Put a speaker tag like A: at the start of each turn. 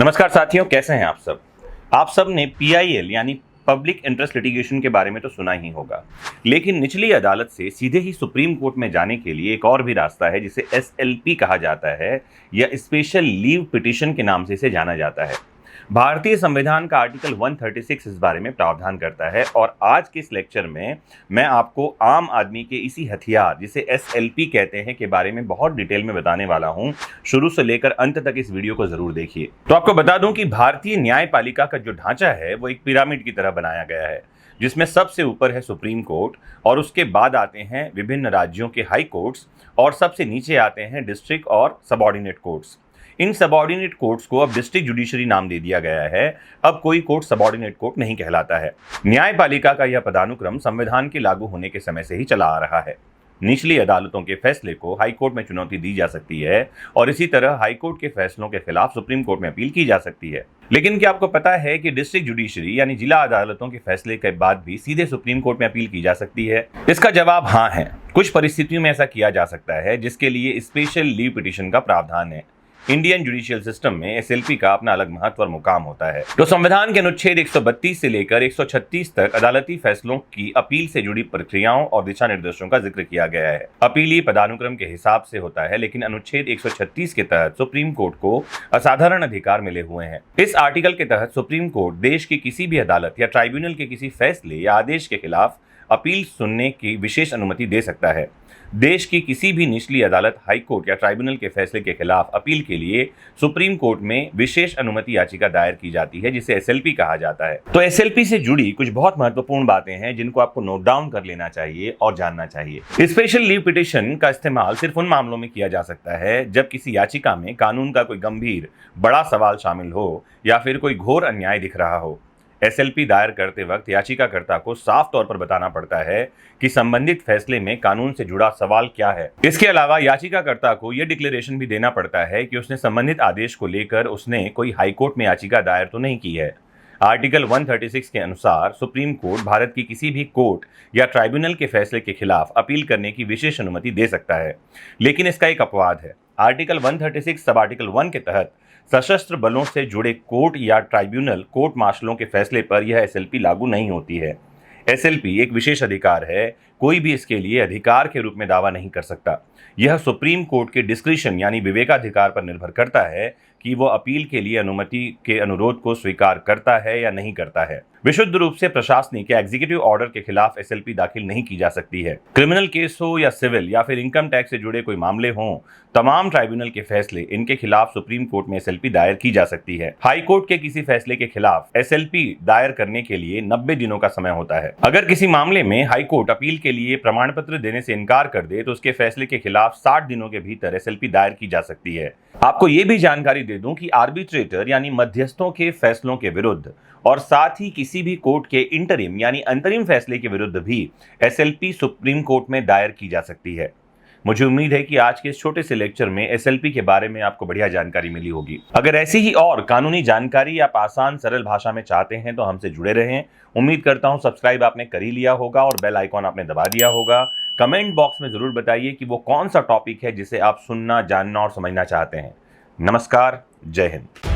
A: नमस्कार साथियों, कैसे हैं आप सब ने पीआईएल यानी पब्लिक इंटरेस्ट लिटिगेशन के बारे में तो सुना ही होगा, लेकिन निचली अदालत से सीधे ही सुप्रीम कोर्ट में जाने के लिए एक और भी रास्ता है जिसे एसएलपी कहा जाता है या स्पेशल लीव पिटीशन के नाम से इसे जाना जाता है। भारतीय संविधान का आर्टिकल 136 इस बारे में प्रावधान करता है और आज के इस लेक्चर में मैं आपको आम आदमी के इसी हथियार जिसे एसएलपी कहते हैं के बारे में बहुत डिटेल में बताने वाला हूं। शुरू से लेकर अंत तक इस वीडियो को जरूर देखिए। तो आपको बता दूं कि भारतीय न्यायपालिका का जो ढांचा है वो एक पिरामिड की तरह बनाया गया है, जिसमें सबसे ऊपर है सुप्रीम कोर्ट और उसके बाद आते हैं विभिन्न राज्यों के हाई कोर्ट्स और सबसे नीचे आते हैं डिस्ट्रिक्ट और सबऑर्डिनेट कोर्ट्स। इन सबऑर्डिनेट कोर्ट्स को अब डिस्ट्रिक्ट जुडिशरी नाम दे दिया गया है। अब कोई कोर्ट सबऑर्डिनेट कोर्ट नहीं कहलाता है। न्यायपालिका का यह पदानुक्रम संविधान के लागू होने के समय से ही चला आ रहा है। निचली अदालतों के फैसले को हाई कोर्ट में चुनौती दी जा सकती है और इसी तरह हाई कोर्ट के फैसलों के खिलाफ सुप्रीम कोर्ट में अपील की जा सकती है। लेकिन क्या आपको पता है कि डिस्ट्रिक्ट जुडिशरी यानी जिला अदालतों के फैसले के बाद भी सीधे सुप्रीम कोर्ट में अपील की जा सकती है? इसका जवाब हाँ है। कुछ परिस्थितियों में ऐसा किया जा सकता है जिसके लिए स्पेशल लीव पिटीशन का प्रावधान है। इंडियन जुडिशियल सिस्टम में एसएलपी का अपना अलग महत्व और मुकाम होता है। तो संविधान के अनुच्छेद 132 से लेकर 136 तक अदालती फैसलों की अपील से जुड़ी प्रक्रियाओं और दिशा निर्देशों का जिक्र किया गया है। अपीली पदानुक्रम के हिसाब से होता है, लेकिन अनुच्छेद 136 के तहत सुप्रीम कोर्ट को असाधारण अधिकार मिले हुए हैं। इस आर्टिकल के तहत सुप्रीम कोर्ट देश की किसी भी अदालत या ट्राइब्यूनल के किसी फैसले या आदेश के खिलाफ अपील सुनने की विशेष अनुमति दे सकता है। देश की किसी भी निचली अदालत, हाई कोर्ट या ट्राइब्यूनल के फैसले के खिलाफ अपील के लिए सुप्रीम कोर्ट में विशेष अनुमति याचिका दायर की जाती है, जिसे एसएलपी कहा जाता है। तो एसएलपी से जुड़ी कुछ बहुत महत्वपूर्ण बातें हैं जिनको आपको नोट डाउन कर लेना चाहिए और जानना चाहिए। स्पेशल लीव पिटीशन का इस्तेमाल सिर्फ उन मामलों में किया जा सकता है जब किसी याचिका में कानून का कोई गंभीर बड़ा सवाल शामिल हो या फिर कोई घोर अन्याय दिख रहा हो। एसएलपी दायर करते वक्त याचिकाकर्ता को साफ तौर पर बताना पड़ता है कि संबंधित फैसले में कानून से जुड़ा सवाल क्या है। इसके अलावा याचिकाकर्ता को यह डिक्लेरेशन भी देना पड़ता है कि उसने संबंधित आदेश को लेकर उसने कोई हाईकोर्ट में याचिका दायर तो नहीं की है। आर्टिकल 136 के अनुसार सुप्रीम कोर्ट भारत की किसी भी कोर्ट या ट्राइब्यूनल के फैसले के खिलाफ अपील करने की विशेष अनुमति दे सकता है, लेकिन इसका एक अपवाद है। आर्टिकल 136 सब आर्टिकल 1 के तहत सशस्त्र बलों से जुड़े कोर्ट या ट्राइब्यूनल कोर्ट मार्शलों के फैसले पर यह एसएलपी लागू नहीं होती है। एसएलपी एक विशेष अधिकार है, कोई भी इसके लिए अधिकार के रूप में दावा नहीं कर सकता। यह सुप्रीम कोर्ट के डिस्क्रिशन यानी विवेकाधिकार पर निर्भर करता है कि वो अपील के लिए अनुमति के अनुरोध को स्वीकार करता है या नहीं करता है। विशुद्ध रूप से प्रशासनिक या एग्जीक्यूटिव ऑर्डर के खिलाफ एसएलपी दाखिल नहीं की जा सकती है। क्रिमिनल केस हो या सिविल या फिर इनकम टैक्स से जुड़े कोई मामले हों, तमाम ट्राइब्यूनल के फैसले इनके खिलाफ सुप्रीम कोर्ट में एसएलपी दायर की जा सकती है। हाई कोर्ट के किसी फैसले के खिलाफ एसएलपी दायर करने के लिए 90 दिनों का समय होता है। अगर किसी मामले में हाई कोर्ट अपील के लिए प्रमाण पत्र देने से इनकार कर दे तो उसके फैसले के खिलाफ 60 दिनों के भीतर एसएलपी दायर की जा सकती है। आपको ये भी जानकारी दे दूं कि आर्बिट्रेटर यानी मध्यस्थों के फैसलों के विरुद्ध और साथ ही किसी भी कोर्ट के इंटरिम यानी अंतरिम फैसले के विरुद्ध भी एसएलपी सुप्रीम कोर्ट में दायर की जा सकती है। मुझे उम्मीद है कि आज के इस छोटे से लेक्चर में एसएलपी के बारे में आपको बढ़िया जानकारी मिली होगी। अगर ऐसी ही और कानूनी जानकारी आप आसान सरल भाषा में चाहते हैं तो हमसे जुड़े रहें। उम्मीद करता हूं सब्सक्राइब आपने कर ही लिया होगा और बेल आइकॉन आपने दबा दिया होगा। कमेंट बॉक्स में जरूर बताइए कि वो कौन सा टॉपिक है जिसे आप सुनना, जानना और समझना चाहते हैं। नमस्कार, जय हिंद।